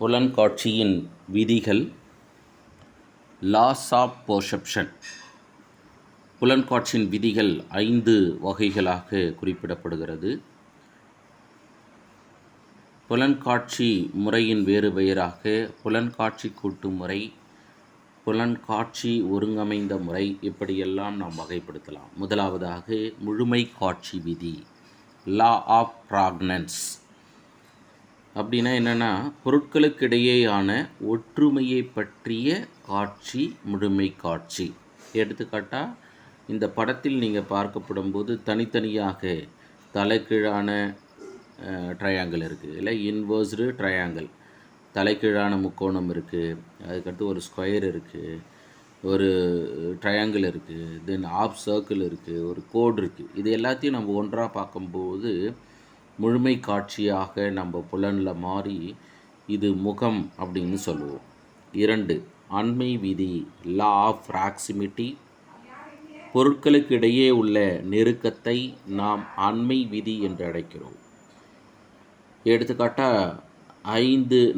புலன்காட்சியின் விதிகள். Loss of perception. புலன்காட்சியின் விதிகள் 5 வகைகளாக குறிப்பிடப்படுகிறது. புலன்காட்சி முறையின் வேறு பெயராக புலன்காட்சி கூட்டு முறை, புலன்காட்சி ஒருங்கமைந்த முறை, இப்படியெல்லாம் நாம் வகைப்படுத்தலாம். முதலாவதாக முழுமை காட்சி விதி, லா ஆஃப் ப்ராக்னன்ஸ். அப்படின்னா என்னென்னா, பொருட்களுக்கிடையேயான ஒற்றுமையை பற்றிய காட்சி முழுமை காட்சி. எடுத்துக்காட்டாக இந்த படத்தில் நீங்கள் பார்க்கப்படும் போது தனித்தனியாக தலைகீழான ட்ரையாங்கிள் இருக்குது, இல்லை இன்வர்ஸ்டு ட்ரையாங்கிள், தலைகீழான முக்கோணம் இருக்குது, அதுக்கடுத்து ஒரு ஸ்கொயர் இருக்குது, ஒரு ட்ரையாங்கிள் இருக்குது, தென் ஆஃப் சர்க்கிள் இருக்குது, ஒரு கோடு இருக்குது. இது எல்லாத்தையும் நம்ம ஒன்றாக பார்க்கும்போது முழுமை காட்சியாக நம்ம புலனில் மாறி இது முகம் அப்படின்னு சொல்லுவோம். 2, அண்மை விதி, லா ஆஃப் ப்ராக்சிமிட்டி. பொருட்களுக்கு இடையே உள்ள நெருக்கத்தை நாம் அண்மை விதி என்று அழைக்கிறோம். எடுத்துக்காட்டாக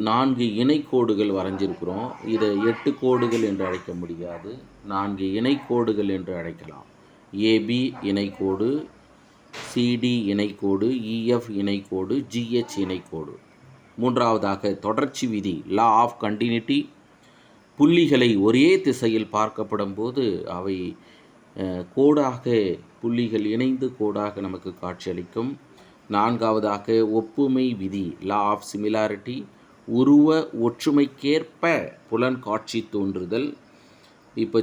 4 இணைக்கோடுகள் வரைஞ்சிருக்கிறோம். இதை 8 கோடுகள் என்று அழைக்க முடியாது, 4 இணைக்கோடுகள் என்று அழைக்கலாம். ஏபி இணைக்கோடு, சிடி இணைக்கோடு, இஎஃப் இணைக்கோடு, ஜிஹெச் இணைக்கோடு. மூன்றாவதாக தொடர்ச்சி விதி, லா ஆஃப் கண்டினியூட்டி. புள்ளிகளை ஒரே திசையில் பார்க்கப்படும் போது அவை கோடாக, புள்ளிகள் இணைந்து கோடாக நமக்கு காட்சியளிக்கும். 4ஆவதாக ஒப்புமை விதி, லா ஆஃப் சிமிலாரிட்டி. உருவ ஒற்றுமைக்கேற்ப புலன் காட்சி தோன்றுதல். இப்போ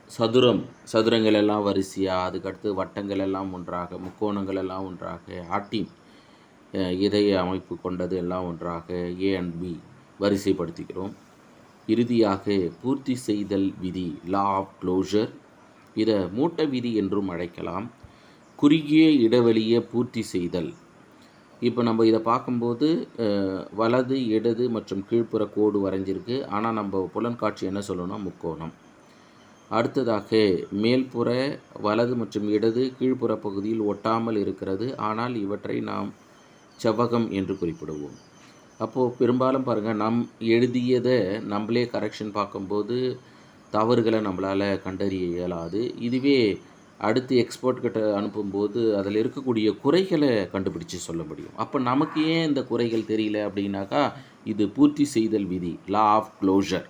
சதுரங்கள் எல்லாம் வரிசையாக, அதுக்கடுத்து வட்டங்கள் எல்லாம் ஒன்றாக, முக்கோணங்கள் எல்லாம் ஒன்றாக, ஆட்டின் இதய அமைப்பு கொண்டது எல்லாம் ஒன்றாக ஏ அண்ட் பி வரிசைப்படுத்துகிறோம். இறுதியாக பூர்த்தி செய்தல் விதி, லா ஆஃப் க்ளோஷர். இதை மூட்ட விதி என்றும் அழைக்கலாம். குறுகிய இடைவெளியை பூர்த்தி செய்தல். இப்போ நம்ம இதை பார்க்கும்போது வலது, இடது மற்றும் கீழ்ப்புற கோடு வரைஞ்சிருக்கு. ஆனால் நம்ம புலன்காட்சி என்ன சொல்லணும்னா முக்கோணம். அடுத்ததாக மேல்புற வலது மற்றும் இடது கீழ்ப்புற பகுதியில் ஒட்டாமல் இருக்கிறது, ஆனால் இவற்றை நாம் செவ்வகம் என்று குறிப்பிடுவோம். அப்போது பெரும்பாலும் பாருங்கள், எழுதியதை நம்மளே கரெக்ஷன் பார்க்கும்போது தவறுகளை நம்மளால் கண்டறிய இயலாது. இதுவே அடுத்து எக்ஸ்பர்ட் கிட்ட அனுப்பும்போது அதில் இருக்கக்கூடிய குறைகளை கண்டுபிடிச்சு சொல்ல முடியும். அப்போ நமக்கு ஏன் இந்த குறைகள் தெரியல அப்படின்னாக்கா, இது பூர்த்தி செய்தல் விதி, லா ஆஃப் க்ளோஷர்.